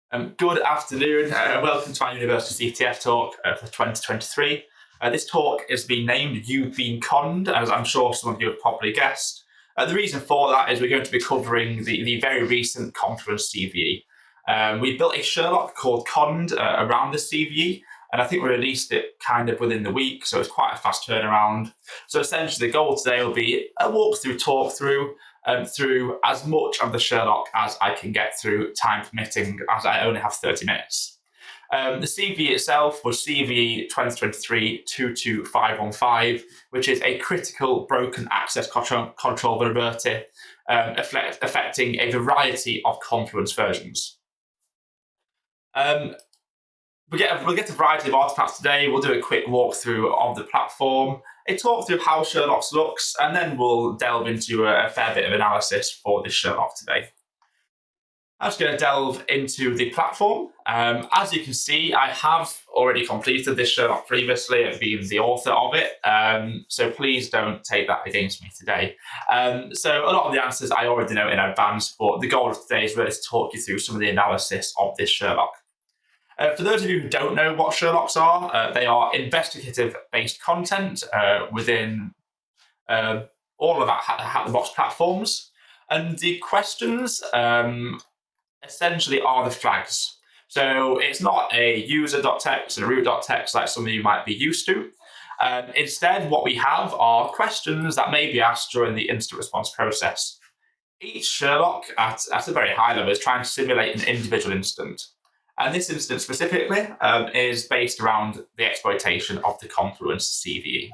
Good afternoon, welcome to our University CTF talk for 2023. This talk is being named You've Been Conned, as I'm sure some of you have probably guessed. The reason for that is we're going to be covering the very recent Confluence CVE. We built a Sherlock called Conned around the CVE, and I think we released it kind of within the week, so it's quite a fast turnaround. So essentially the goal today will be a walkthrough, talk through as much of the Sherlock as I can get through, time permitting, as I only have 30 minutes. The CVE itself was CVE 2023-22515, which is a critical broken access control vulnerability affecting a variety of Confluence versions. We'll get a variety of artifacts today. We'll do a quick walkthrough of the platform, a talk through how Sherlock looks, and then we'll delve into a fair bit of analysis for this Sherlock today. I'm just going to delve into the platform. As you can see, I have already completed this Sherlock previously and been the author of it, so please don't take that against me today. So a lot of the answers I already know in advance, but the goal of today is really to talk you through some of the analysis of this Sherlock. For those of you who don't know what Sherlocks are, they are investigative-based content within all of our Hat-the-Box platforms. And the questions essentially are the flags. So it's not a user.txt and a root.txt like some of you might be used to. Instead, what we have are questions that may be asked during the instant response process. Each Sherlock, at a very high level, is trying to simulate an individual instant. And this instance specifically is based around the exploitation of the Confluence CVE.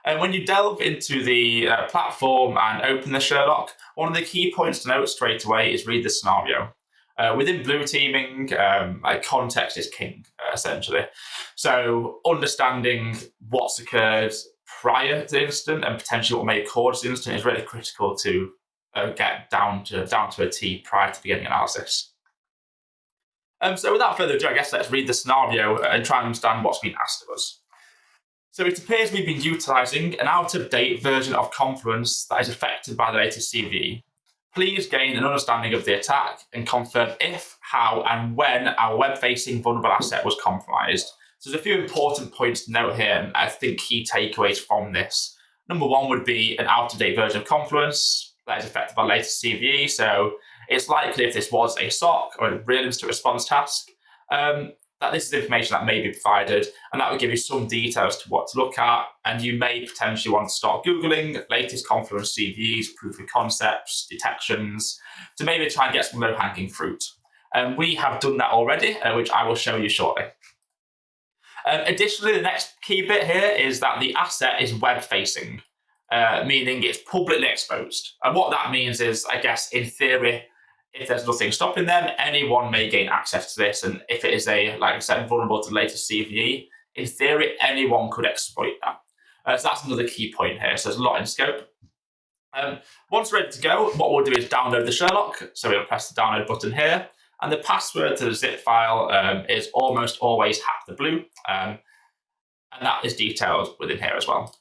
And when you delve into the platform and open the Sherlock, one of the key points to note straight away is read the scenario. Within blue teaming, context is king, essentially. So understanding what's occurred prior to the incident and potentially what may have caused the incident is really critical to get down to a T prior to beginning analysis. So without further ado, I guess let's read the scenario and try and understand what's been asked of us. So it appears we've been utilising an out-of-date version of Confluence that is affected by the latest CVE. Please gain an understanding of the attack and confirm if, how, and when our web-facing vulnerable asset was compromised. So there's a few important points to note here, and I think key takeaways from this. Number one would be an out-of-date version of Confluence that is affected by the latest CVE. So it's likely if this was a SOC or a real instant response task, that this is information that may be provided, and that would give you some details to what to look at. And you may potentially want to start Googling latest Confluence CVEs, proof of concepts, detections, to maybe try and get some low-hanging fruit. We have done that already, which I will show you shortly. Additionally, the next key bit here is that the asset is web-facing, meaning it's publicly exposed. And what that means is, I guess, in theory, if there's nothing stopping them, anyone may gain access to this. And if it is like I said, vulnerable to the latest CVE, in theory, anyone could exploit that. So that's another key point here. So there's a lot in scope. Once ready to go, what we'll do is download the Sherlock. So we'll press the download button here. And the password to the zip file is almost always #blue. And that is detailed within here as well.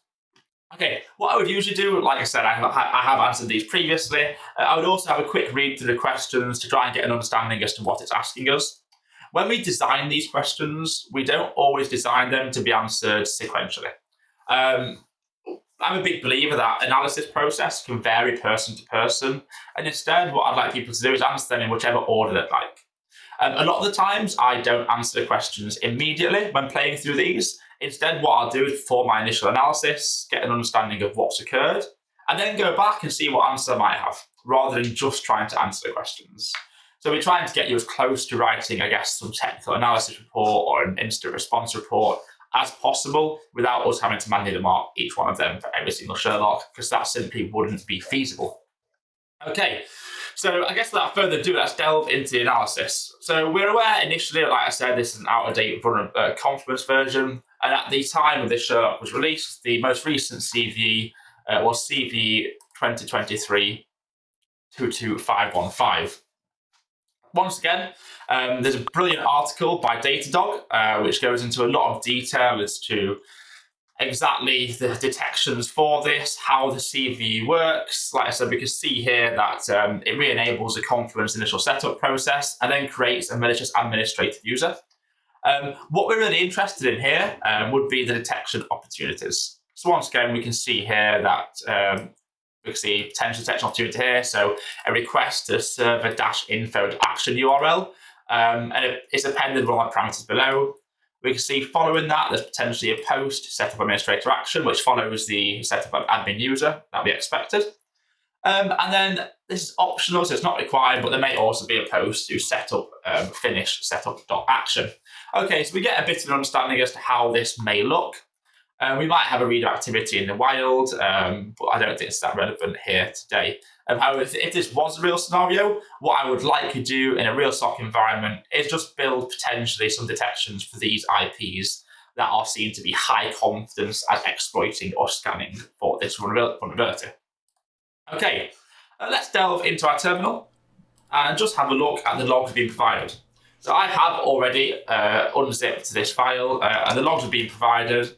Okay, what I would usually do, like I said, I have answered these previously. I would also have a quick read through the questions to try and get an understanding as to what it's asking us. When we design these questions, we don't always design them to be answered sequentially. I'm a big believer that analysis process can vary person to person, and instead what I'd like people to do is answer them in whichever order they'd like. A lot of the times I don't answer the questions immediately when playing through these. Instead, what I'll do is perform my initial analysis, get an understanding of what's occurred, and then go back and see what answer I might have, rather than just trying to answer the questions. So we're trying to get you as close to writing, I guess, some technical analysis report or an instant response report as possible without us having to manually mark each one of them for every single Sherlock, because that simply wouldn't be feasible. Okay, so I guess without further ado, let's delve into the analysis. So we're aware initially, like I said, this is an out-of-date Confluence version. And at the time of this Sherlock was released, the most recent CVE was CVE 2023-22515. Once again, there's a brilliant article by Datadog, which goes into a lot of detail as to exactly the detections for this, how the CVE works. Like I said, we can see here that it re-enables the Confluence initial setup process and then creates a malicious administrative user. What we're really interested in here would be the detection opportunities. So once again, we can see here that we can see potential detection opportunity here. So a request to server-info action URL, and it's dependent on the parameters below. We can see following that, there's potentially a post setup administrator action, which follows the setup of admin user that we expected. And then this is optional, so it's not required, but there may also be a post to set up finish setup.action. Okay, so we get a bit of an understanding as to how this may look. We might have a reader activity in the wild, but I don't think it's that relevant here today. However, if this was a real scenario, what I would like to do in a real SOC environment is just build potentially some detections for these IPs that are seen to be high confidence at exploiting or scanning for this vulnerability. Okay, let's delve into our terminal and just have a look at the logs being provided. So I have already unzipped this file, and the logs are being provided.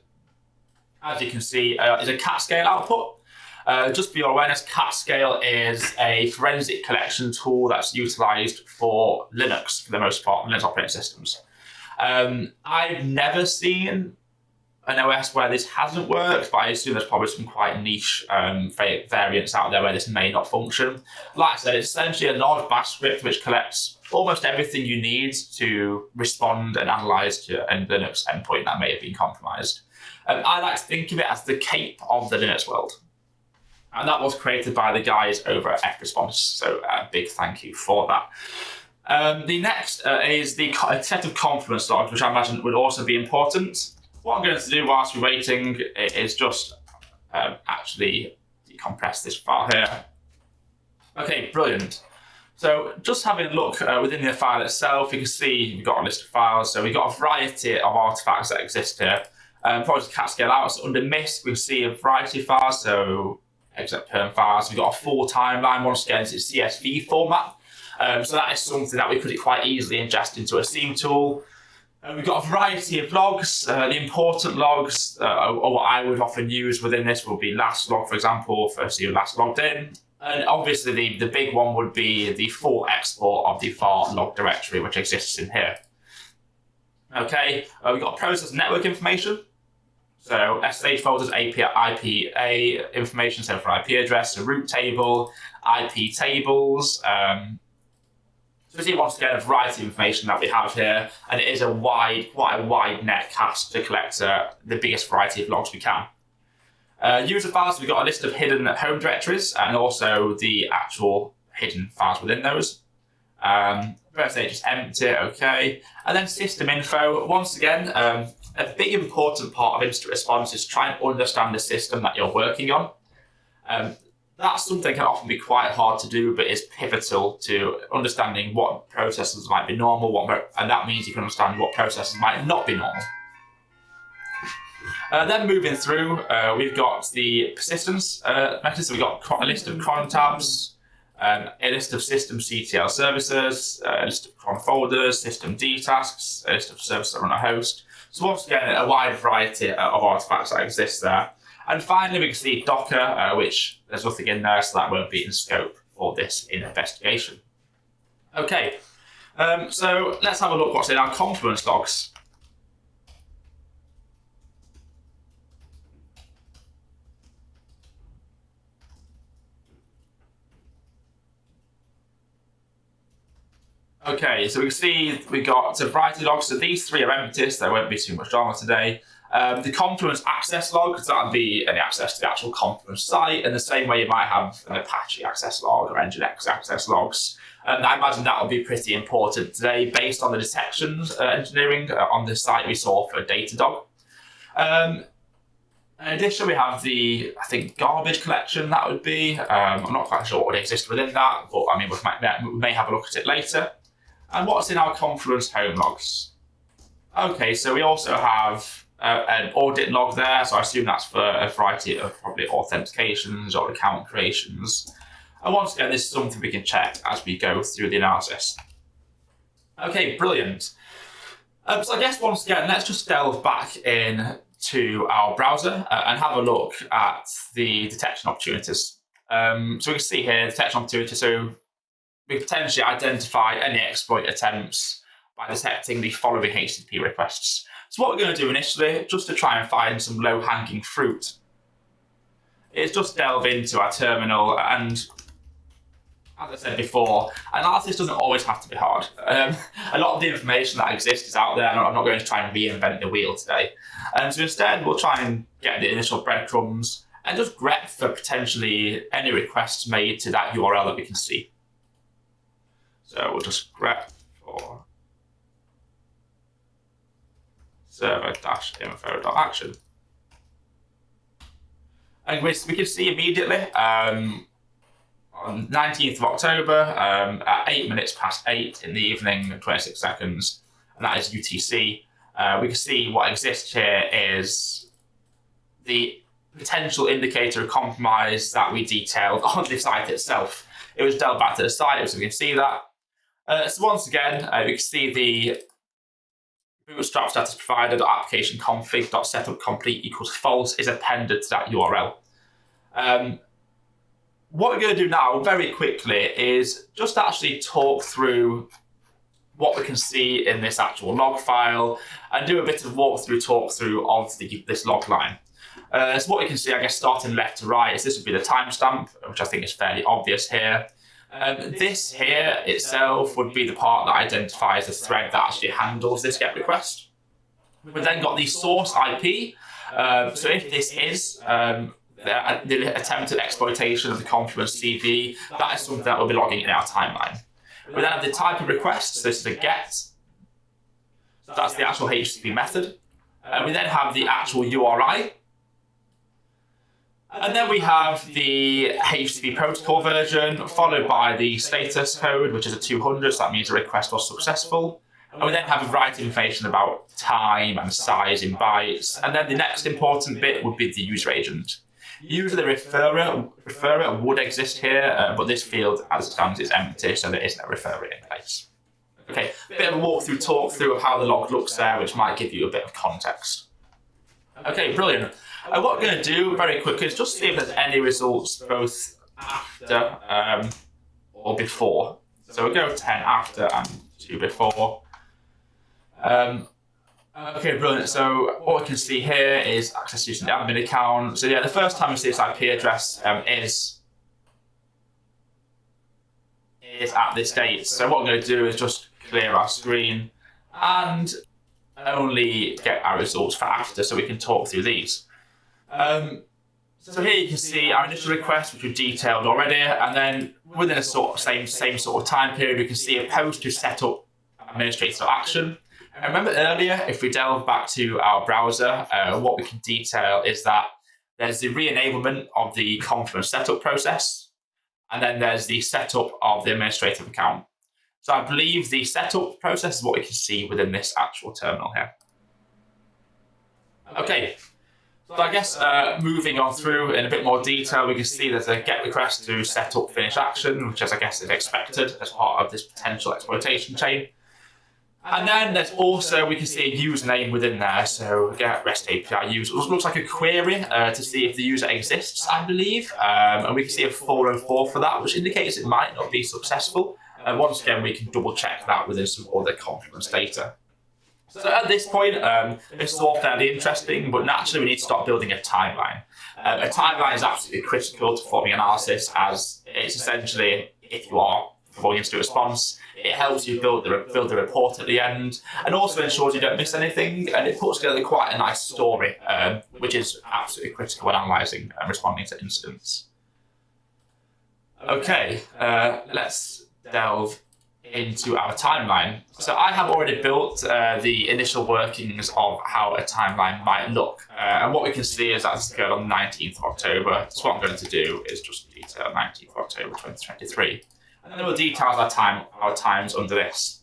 As you can see, is a cat scale output. Just for your awareness, cat scale is a forensic collection tool that's utilized for Linux for the most part, Linux operating systems. I've never seen an OS where this hasn't worked, but I assume there's probably some quite niche variants out there where this may not function. Like I said, it's essentially a large bash script which collects almost everything you need to respond and analyze to a Linux endpoint that may have been compromised. I like to think of it as the cape of the Linux world. And that was created by the guys over at F-Response, so a big thank you for that. The next is the set of Confluence logs, which I imagine would also be important. What I'm going to do whilst we're waiting is just actually decompress this file here. Okay, brilliant. So just having a look within the file itself, you can see we've got a list of files. So we've got a variety of artifacts that exist here. Probably just cat scale out. So under MISC, we can see a variety of files. So exec perm files. We've got a full timeline. Once again, it's CSV format. So that is something that we could quite easily ingest into a SIEM tool. We've got a variety of logs. The important logs, or what I would often use within this, will be last log, for example, first you last logged in. And obviously the big one would be the full export of the var log directory, which exists in here. Okay, we've got process network information. So SSH folders, IPA information, so for IP address, a root table, IP tables. So we see once again a variety of information that we have here, and it is quite a wide net cast to collect the biggest variety of logs we can. User files, we've got a list of hidden home directories and also the actual hidden files within those. First they just empty, okay. And then system info, once again, a big important part of incident response is trying to understand the system that you're working on. That's something that can often be quite hard to do, but is pivotal to understanding what processes might be normal, and that means you can understand what processes might not be normal. Then moving through, we've got the persistence mechanism. We've got a list of cron tabs, a list of system CTL services, a list of cron folders, system D tasks, a list of services that run a host. So once again, a wide variety of artifacts that exist there. And finally, we can see Docker, which there's nothing in there, so that won't be in scope for this investigation. Okay, so let's have a look what's in our Confluence logs. Okay, so we can see we got a variety of logs. So these three are empty, so there won't be too much drama today. The Confluence access log, because that would be any access to the actual Confluence site, in the same way you might have an Apache access log or Nginx access logs. And I imagine that will be pretty important today based on the detections engineering on the site we saw for Datadog. In addition, we have the, I think, garbage collection, that would be. I'm not quite sure what would exist within that, but I mean, we may have a look at it later. And what's in our Confluence home logs? Okay, so we also have an audit log there, so I assume that's for a variety of probably authentications or account creations. And once again, this is something we can check as we go through the analysis. Okay, brilliant. So I guess once again, let's just delve back in to our browser and have a look at the detection opportunities. So we can see here detection opportunities. So we potentially identify any exploit attempts by detecting the following HTTP requests. So what we're going to do initially, just to try and find some low-hanging fruit, is just delve into our terminal. And as I said before, analysis doesn't always have to be hard. A lot of the information that exists is out there, and I'm not going to try and reinvent the wheel today. So instead, we'll try and get the initial breadcrumbs and just grep for potentially any requests made to that URL that we can see. So we'll just grep for server-info.action. And we can see immediately on 19th of October at 8 minutes past 8 in the evening, 26 seconds, and that is UTC. We can see what exists here is the potential indicator of compromise that we detailed on the site itself. It was delved back to the site, so we can see that. So once again, we can see the bootstrap status provider application config.setup complete equals false is appended to that URL. What we're going to do now very quickly is just actually talk through what we can see in this actual log file and do a bit of talk through of this log line. So what we can see, I guess, starting left to right, is this would be the timestamp, which I think is fairly obvious here. This here itself would be the part that identifies the thread that actually handles this GET request. We've then got the source IP. So if this is the attempted exploitation of the Confluence CV, that is something that we'll be logging in our timeline. We then have the type of request, so this is a GET. So that's the actual HTTP method. We then have the actual URI. And then we have the HTTP protocol version, followed by the status code, which is a 200, so that means the request was successful. And we then have a variety of information about time and size in bytes. And then the next important bit would be the user agent. Usually the referrer would exist here, but this field, as it stands, is empty, so there isn't a referrer in place. Okay, a bit of a talk through of how the log looks there, which might give you a bit of context. Okay, brilliant. What we're going to do very quickly is just see if there's any results both after or before. So we'll go 10 after and 2 before. Okay, brilliant. So what we can see here is access using the admin account. So yeah, the first time we see this IP address is at this date. So what we're going to do is just clear our screen and only get our results for after, so we can talk through these. So here you can see our initial request, which we detailed already, and then within a same sort of time period, we can see a post to set up administrator action. And remember earlier, if we delve back to our browser, what we can detail is that there's the re-enablement of the Confluence setup process, and then there's the setup of the administrative account. So I believe the setup process is what we can see within this actual terminal here. Okay, so I guess moving on through in a bit more detail, we can see there's a GET request to set up finish action, which I guess is expected as part of this potential exploitation chain. And then there's also, we can see a username within there, so GET REST API user. It looks like a query to see if the user exists, I believe. And we can see a 404 for that, which indicates it might not be successful. And once again, we can double check that within some other Confluence data. So at this point, this is all fairly interesting, but naturally we need to start building a timeline. A timeline is absolutely critical to performing analysis, as it's essentially, if you are performing instant response, it helps you build the report at the end, and also ensures you don't miss anything, and it puts together quite a nice story, which is absolutely critical when analysing and responding to incidents. Okay, let's delve into our timeline. So I have already built the initial workings of how a timeline might look. And what we can see is that's occurred on the 19th of October. So what I'm going to do is just detail 19th of October 2023. And then we'll detail our times under this.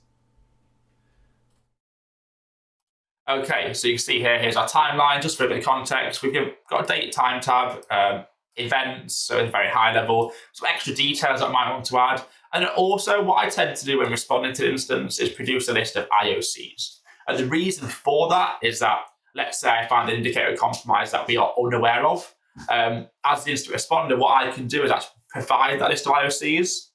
Okay, so you can see here's our timeline. Just for a bit of context, we've got a date time tab, events, so it's very high level, some extra details that I might want to add. And then also what I tend to do when responding to instance is produce a list of IOCs. And the reason for that is that let's say I find an indicator of compromise that we are unaware of. As the incident responder, what I can do is actually provide that list of IOCs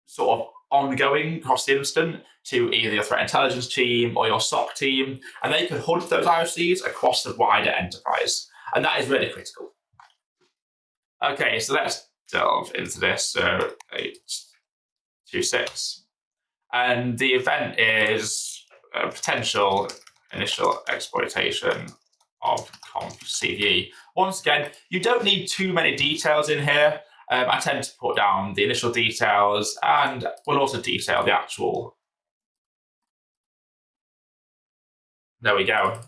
sort of ongoing across the incident to either your threat intelligence team or your SOC team, and they can hunt those IOCs across the wider enterprise. And that is really critical. Okay, so let's delve into this. So 826. And the event is a potential initial exploitation of CVE. Once again, you don't need too many details in here. I tend to put down the initial details, and we'll also detail the actual. There we go.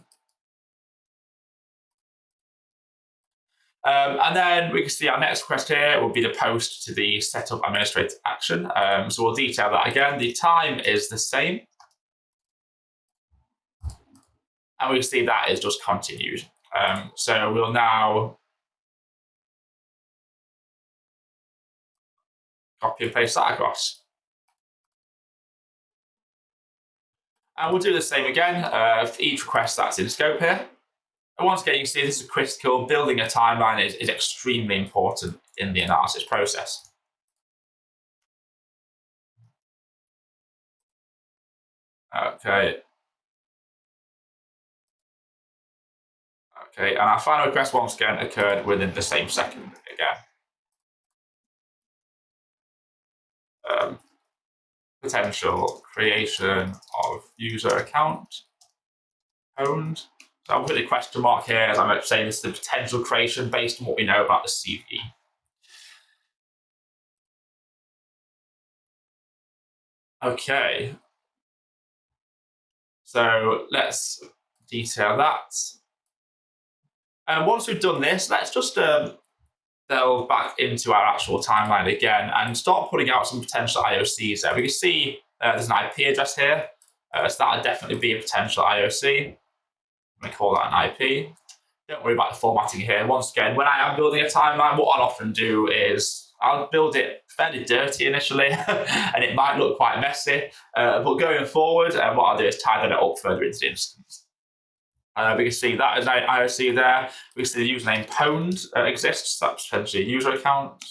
And then we can see our next request here will be the post to the setup administrator action. So we'll detail that again. The time is the same. And we can see that is just continued. So we'll now copy and paste that across. And we'll do the same again for each request that's in scope here. And once again, you can see this is critical. Building a timeline is extremely important in the analysis process. Okay. Okay, and our final request once again occurred within the same second again. Potential creation of user account owned. So I'll put a question mark here as I'm saying this is the potential creation based on what we know about the CVE. Okay. So let's detail that. And once we've done this, let's just delve back into our actual timeline again and start putting out some potential IOCs there. We can see there's an IP address here, so that'll definitely be a potential IOC. We call that an IP. Don't worry about the formatting here. Once again, when I am building a timeline, what I'll often do is I'll build it fairly dirty initially, and it might look quite messy. But going forward, what I'll do is tidy that up further into the instance. We can see that as an IOC there. We can see the username pwned exists. That's potentially a user account.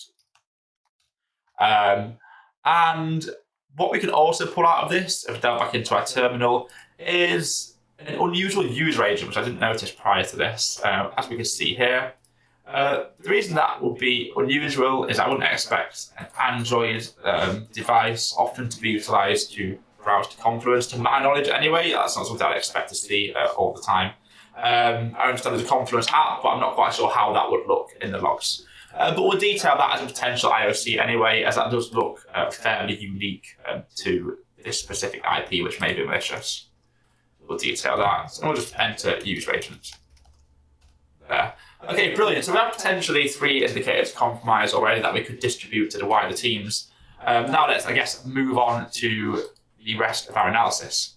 And what we can also pull out of this, if we delve back into our terminal, is an unusual user agent, which I didn't notice prior to this, as we can see here. The reason that would be unusual is I wouldn't expect an Android device often to be utilized to browse to Confluence, to my knowledge anyway. That's not something I'd expect to see all the time. I understand there's a Confluence app, but I'm not quite sure how that would look in the logs. But we'll detail that as a potential IOC anyway, as that does look fairly unique to this specific IP, which may be malicious. We'll detail that, and we'll just enter user agent there. Okay, brilliant. So we have potentially 3 indicators of compromise already that we could distribute to the wider teams. Now let's, I guess, move on to the rest of our analysis.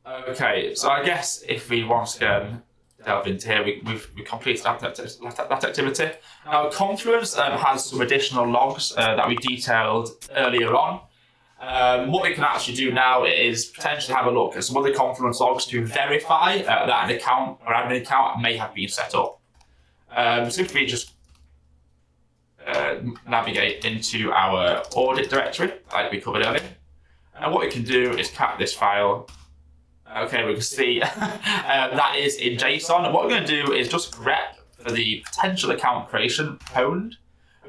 Okay, so I guess if we once again delve into here, we've completed that activity. Now, Confluence has some additional logs that we detailed earlier on. What we can actually do now is potentially have a look at some other Confluence logs to verify that an account or admin account may have been set up. So if we just navigate into our audit directory, like we covered earlier, and what we can do is cat this file. Okay, we can see that is in JSON. And what we're going to do is just grep for the potential account creation pwned.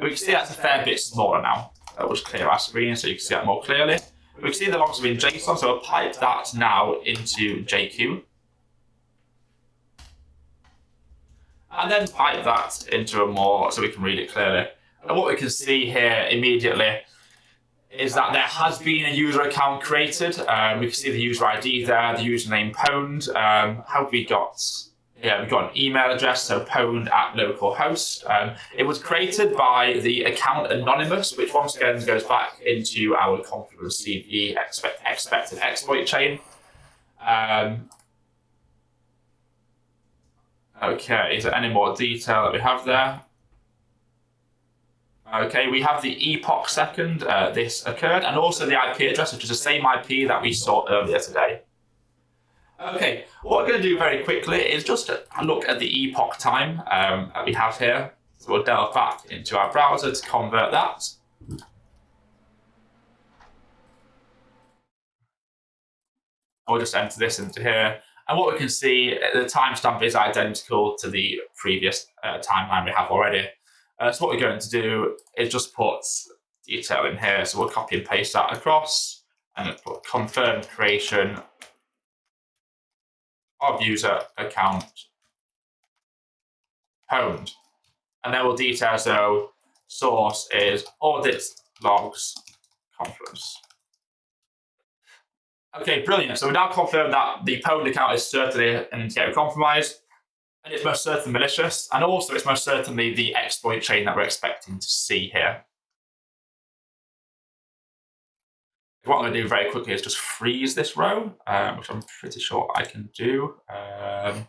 We can see that's a fair bit smaller now. That will clear our screen so you can see that more clearly. We can see the logs are in JSON, so we'll pipe that now into JQ. And then pipe that into a more so we can read it clearly. And what we can see here immediately is that there has been a user account created. We can see the user ID there, the username pwned. How have we got? Yeah, we've got an email address, so pwned at localhost. It was created by the account anonymous, which once again goes back into our Confluence CVE expected exploit chain. Okay, is there any more detail that we have there? Okay, we have the epoch second this occurred, and also the IP address, which is the same IP that we saw earlier today. Okay, what we're going to do very quickly is just look at the epoch time that we have here. So we'll delve back into our browser to convert that. I'll just enter this into here. And what we can see, the timestamp is identical to the previous timeline we have already. So what we're going to do is just put detail in here. So we'll copy and paste that across and put confirmed creation of user account pwned. And then we'll detail, so source is audit logs Confluence. Okay, brilliant. So we now confirm that the pwned account is certainly an integrated compromise, and it's most certainly malicious, and also it's most certainly the exploit chain that we're expecting to see here. What I'm going to do very quickly is just freeze this row, which I'm pretty sure I can do. I'm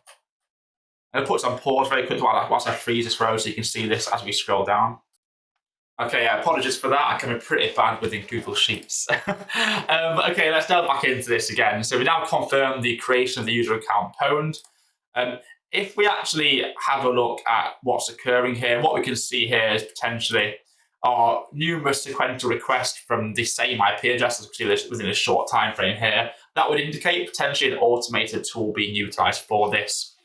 going to put this on pause very quickly whilst I freeze this row so you can see this as we scroll down. Okay, apologies for that. I can be pretty bad within Google Sheets. Okay, let's delve back into this again. So we now confirm the creation of the user account pwned. If we actually have a look at what's occurring here, what we can see here is potentially are numerous sequential requests from the same IP address as we see within a short time frame here. That would indicate potentially an automated tool being utilized for this.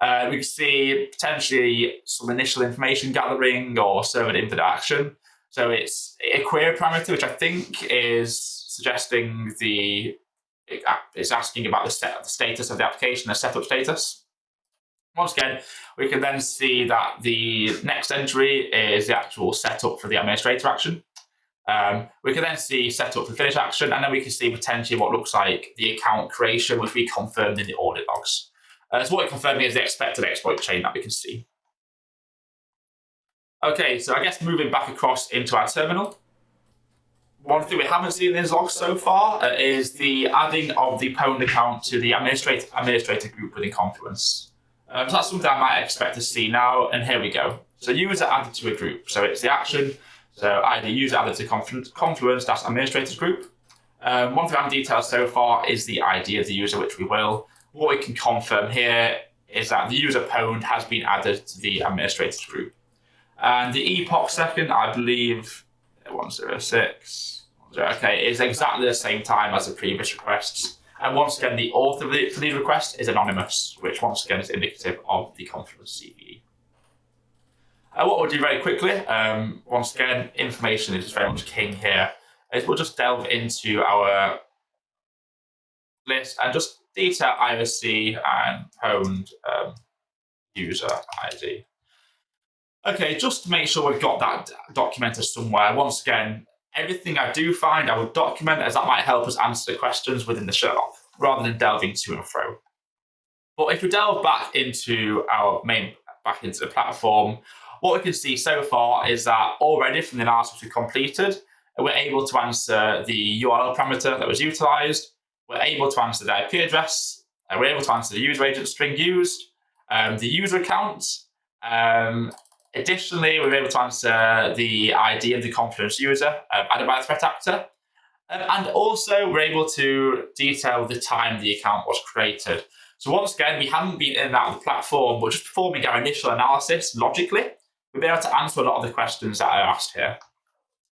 We can see potentially some initial information gathering or server input action. So it's a query parameter, which I think is suggesting it's asking about the status of the application, the setup status. Once again, we can then see that the next entry is the actual setup for the administrator action. We can then see setup for finish action, and then we can see potentially what looks like the account creation, which we confirmed in the audit logs. So what we're confirming is the expected exploit chain that we can see. Okay, so I guess moving back across into our terminal. One thing we haven't seen in these logs so far is the adding of the pwned account to the administrator group within Confluence. So that's something I might expect to see now, and here we go. So user added to a group, so it's the action. So ID user added to Confluence, that's administrators group. One thing I haven't detailed so far is the ID of the user, which we will. What we can confirm here is that the user pwned has been added to the administrators group. And the epoch second, I believe, 106, okay, is exactly the same time as the previous requests. And once again, the author for these requests is anonymous, which once again is indicative of the Confluence CVE. What we'll do very quickly, once again, information is very much king here, is we'll just delve into our list and just detail IOC and pwned user ID. Okay, just to make sure we've got that documented somewhere. Once again, everything I do find, I will document, as that might help us answer the questions within the Sherlock, rather than delving to and fro. But if we delve back into the platform, what we can see so far is that already from the analysis we completed, we're able to answer the URL parameter that was utilized. We're able to answer the IP address. We're able to answer the user agent string used, the user account. Additionally, we're able to answer the ID of the Confluence user added by the threat actor. And also, we're able to detail the time the account was created. So once again, we haven't been in and out of the platform, but just performing our initial analysis logically, we'll be able to answer a lot of the questions that are asked here.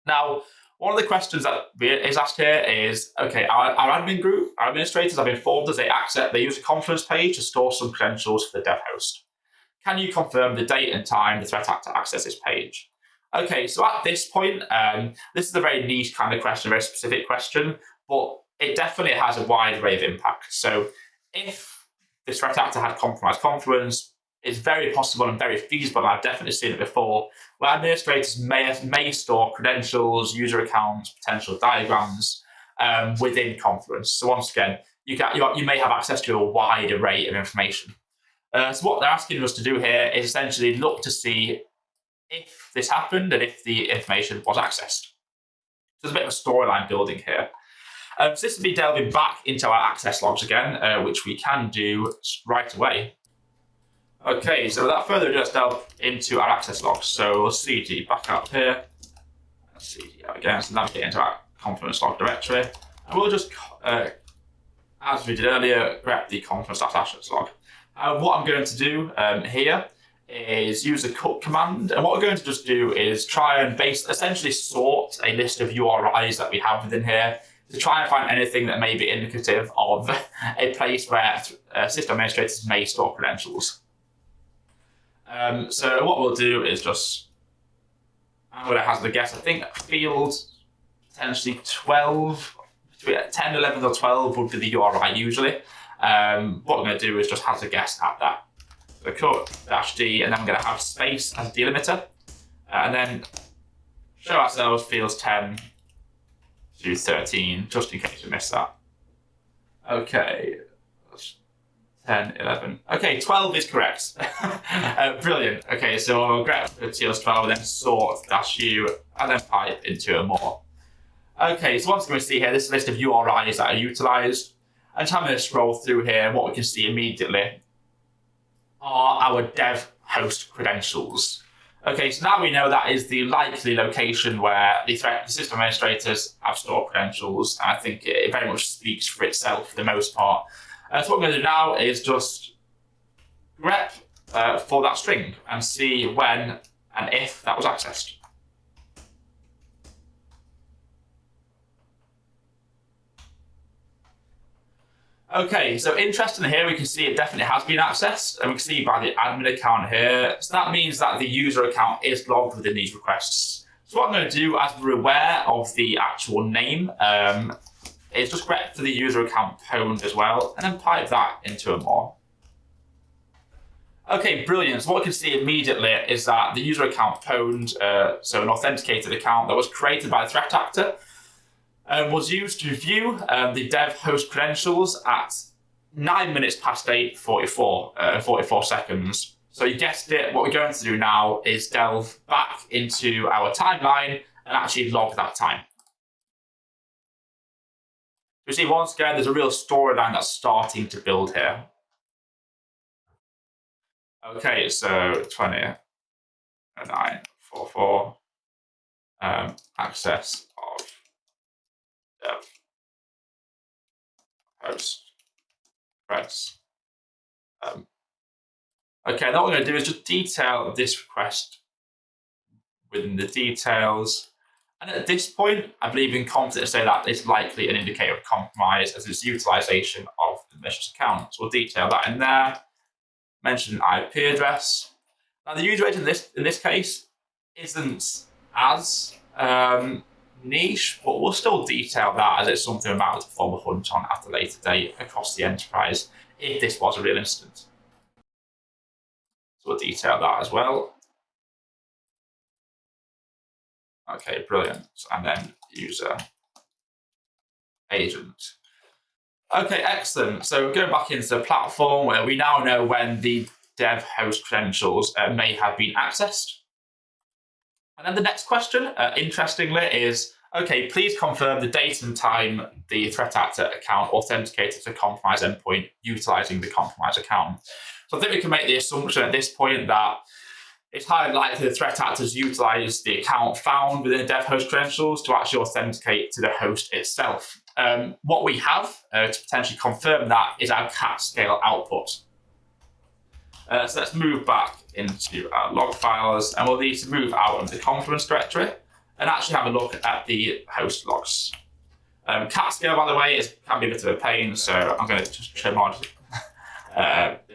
Now, one of the questions that is asked here is, okay, our admin group, our administrators have informed us they use a Confluence page to store some credentials for the dev host. Can you confirm the date and time the threat actor access this page? Okay, so at this point, this is a very niche kind of question, a very specific question, but it definitely has a wide array of impact. So if this threat actor had compromised Confluence, it's very possible and very feasible, and I've definitely seen it before, where administrators may store credentials, user accounts, potential diagrams within Confluence. So once again, you may have access to a wide array of information. So what they're asking us to do here is essentially look to see if this happened and if the information was accessed. So there's a bit of a storyline building here. So this will be delving back into our access logs again, which we can do right away. Okay, so without further ado, let's delve into our access logs. So we'll cd back up here, cd out again, so navigate into our Confluence log directory, and we'll just as we did earlier, grep the confirm/access log. What I'm going to do here is use the cut command, and what we're going to just do is try and essentially sort a list of URIs that we have within here to try and find anything that may be indicative of a place where system administrators may store credentials. So what we'll do is I'm going to hazard a guess. I think field potentially 12, between 10, 11 or 12 would be the URI usually. What we're going to do is just hazard a guess at that. So cut -d, and then I'm going to have space as a delimiter, and then show ourselves fields 10 to 13, just in case we missed that. Okay, 10, 11. Okay, 12 is correct. Brilliant. Okay, so we'll grep fields 12, and then sort -u, and then pipe into a more. Okay, so once we see here, this list of URIs that are utilized, and I'm going to scroll through here, what we can see immediately are our dev host credentials. Okay, so now we know that is the likely location where the system administrators have stored credentials, and I think it very much speaks for itself for the most part. So what I'm going to do now is just grep for that string and see when and if that was accessed. Okay, so interesting here, we can see it definitely has been accessed, and we can see by the admin account here. So that means that the user account is logged within these requests. So what I'm going to do, as we're aware of the actual name, is just grep for the user account pwned as well, and then pipe that into a more. Okay, brilliant. So what we can see immediately is that the user account pwned, so an authenticated account that was created by the threat actor, was used to view the dev host credentials at 9 minutes past 8:44 seconds. So you guessed it, what we're going to do now is delve back into our timeline and actually log that time. You see, once again, there's a real storyline that's starting to build here. Okay, so 20:09:44 access of dev host requests. Okay, now what we're going to do is just detail this request within the details. And at this point, I believe in confidence to say that it's likely an indicator of compromise as it's utilization of the malicious account. So we'll detail that in there. Mention IP address. Now the user agent in this case isn't as niche, but we'll still detail that as it's something we're about to perform a hunt on at a later date across the enterprise if this was a real incident. So we'll detail that as well. Okay, brilliant. And then user agent. Okay, excellent. So going back into the platform where we now know when the dev host credentials may have been accessed. And then the next question, interestingly, is, okay, please confirm the date and time the threat actor account authenticated to the compromised endpoint utilizing the compromised account. So I think we can make the assumption at this point that it's highly likely the threat actors utilize the account found within the dev host credentials to actually authenticate to the host itself. What we have to potentially confirm that is our cat scale output. So let's move back into our log files, and we'll need to move out of the Confluence directory and actually have a look at the host logs. Cat scale, by the way, can be a bit of a pain, so I'm going to just trim on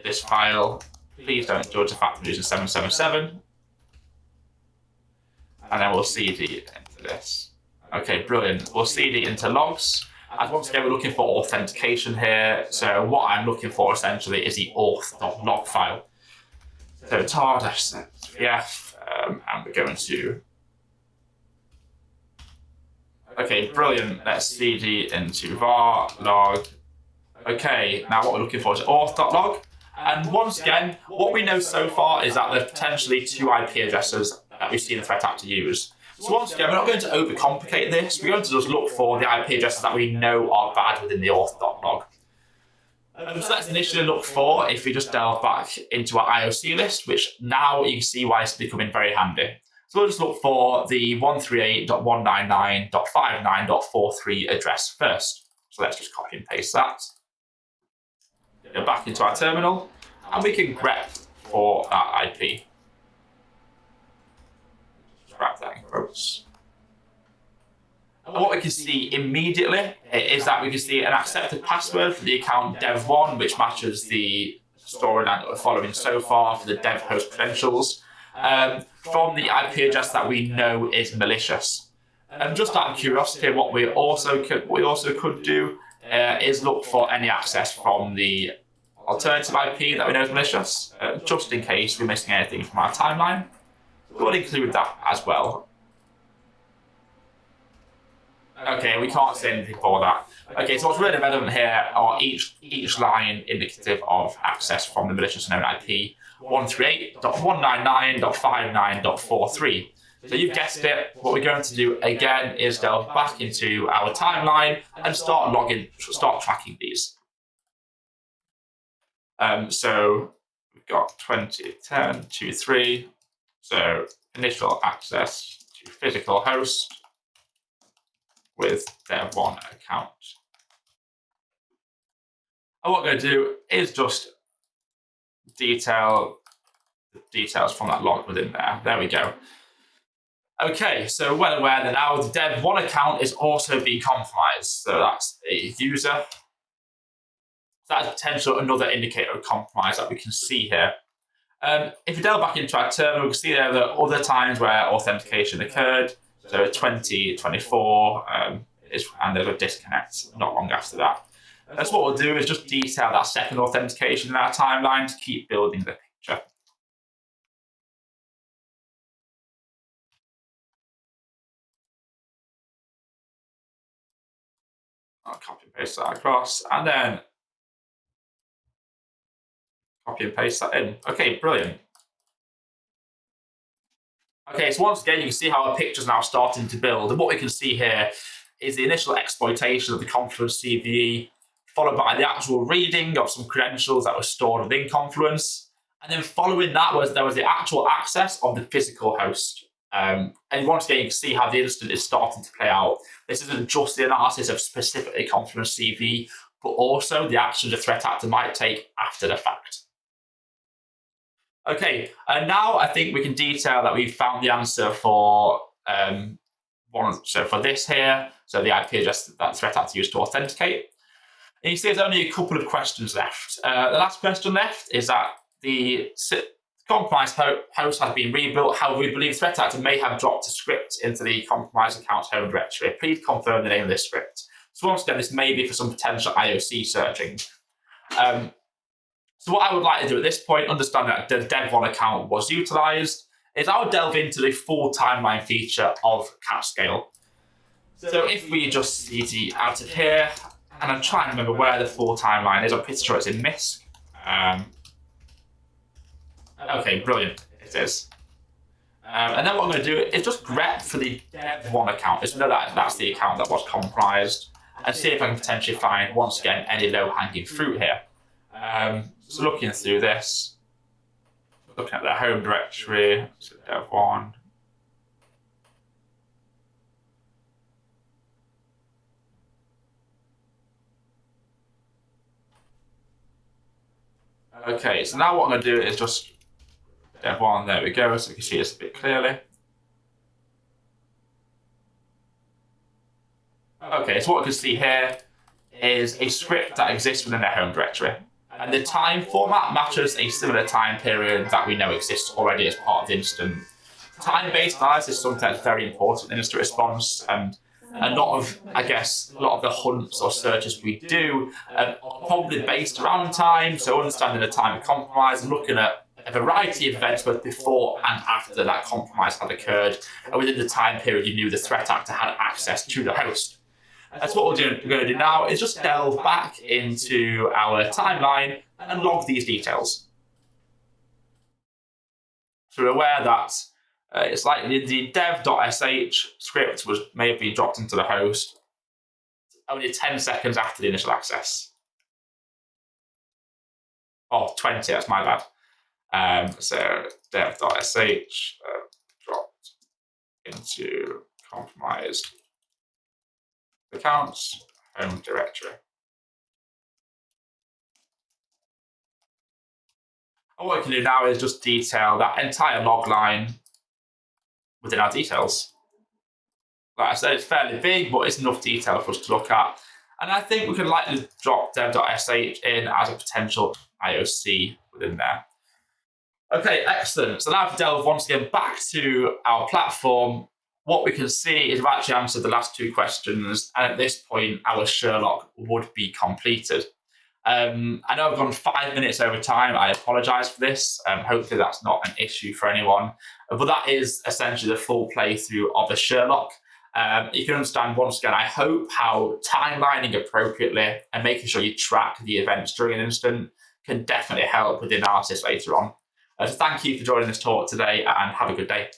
this file. Please don't judge the fact that we're using 777. And then we'll cd into this. Okay, brilliant. We'll cd into logs. And once again, we're looking for authentication here. So what I'm looking for essentially is the auth.log file. So tar-CTF, and we're going to. Okay, brilliant. Let's cd into var log. Okay, now what we're looking for is auth.log. And once again, what we know so far is that there's potentially 2 IP addresses that we've seen the threat actor use. So once again, we're not going to overcomplicate this. We're going to just look for the IP addresses that we know are bad within the auth.log. So let's initially look for, if we just delve back into our IOC list, which now you can see why it's becoming very handy. So we'll just look for the 138.199.59.43 address first. So let's just copy and paste that. Go back into our terminal, and we can grep for that IP. Wrap that in quotes. And what we can see immediately is that we can see an accepted password for the account dev1, which matches the storyline that we're following so far for the dev host credentials, from the IP address that we know is malicious. And just out of curiosity, what we also could do is look for any access from the alternative IP that we know is malicious, just in case we're missing anything from our timeline. We'll include that as well. Okay, we can't see anything for that. Okay, so what's really relevant here are each line indicative of access from the malicious known IP 138.199.59.43. So you've guessed it, what we're going to do again is delve back into our timeline and start tracking these. So we've got 2010 23. So initial access to physical host with dev1 account. And what we're going to do is just detail the details from that log within there. There we go. Okay, so well aware that now the dev1 account is also being compromised. So that's a user. That's potential another indicator of compromise that we can see here. If you delve back into our terminal, we can see there are other times where authentication occurred. So 2024, and there's a disconnect not long after that. That's what we'll do is just detail that second authentication in our timeline to keep building the picture. I'll copy and paste that across, and then copy and paste that in. Okay, brilliant. Okay, so once again, you can see how our picture's now starting to build. And what we can see here is the initial exploitation of the Confluence CVE, followed by the actual reading of some credentials that were stored within Confluence. And then following that there was the actual access of the physical host. And once again, you can see how the incident is starting to play out. This isn't just the analysis of specifically Confluence CVE, but also the actions a threat actor might take after the fact. Okay, and now I think we can detail that we've found the answer for for this here, so the IP address that threat actor used to authenticate. And you see there's only a couple of questions left. The last question left is that the compromised host has been rebuilt. However, we believe the threat actor may have dropped a script into the compromised account's home directory. Please confirm the name of this script. So once again, this may be for some potential IOC searching. So what I would like to do at this point, understand that the dev1 account was utilized, is I would delve into the full timeline feature of Capscale. So if we just CT out of here, and I'm trying to remember where the full timeline is, I'm pretty sure it's in MISC. Okay, brilliant, it is. And then what I'm going to do is just grep for the dev1 account, just know that that's the account that was compromised, and see if I can potentially find, once again, any low-hanging fruit here. So looking through this, looking at the home directory, so dev1. Okay, so now what I'm going to do is just dev1, there we go, so you can see this a bit clearly. Okay, so what we can see here is a script that exists within their home directory. And the time format matches a similar time period that we know exists already as part of the incident. Time-based analysis is something that's very important in incident response, and a lot of the hunts or searches we do are probably based around time, so understanding the time of compromise and looking at a variety of events both before and after that compromise had occurred, and within the time period you knew the threat actor had access to the host. That's what we're going to do now, is just delve back into our timeline and log these details. So we're aware that it's like the dev.sh script may have been dropped into the host only 10 seconds after the initial access. Oh, 20, that's my bad. So dev.sh dropped into compromised accounts home directory. And what we can do now is just detail that entire log line within our details. Like I said, it's fairly big, but it's enough detail for us to look at. And I think we can likely drop dev.sh in as a potential IOC within there. Okay, excellent. So now if we delve once again back to our platform, what we can see is we've actually answered the last 2 questions, and at this point, our Sherlock would be completed. I know I've gone 5 minutes over time. I apologise for this. Hopefully that's not an issue for anyone. But that is essentially the full playthrough of a Sherlock. You can understand, once again, I hope, how timelining appropriately and making sure you track the events during an incident can definitely help with the analysis later on. So thank you for joining this talk today, and have a good day.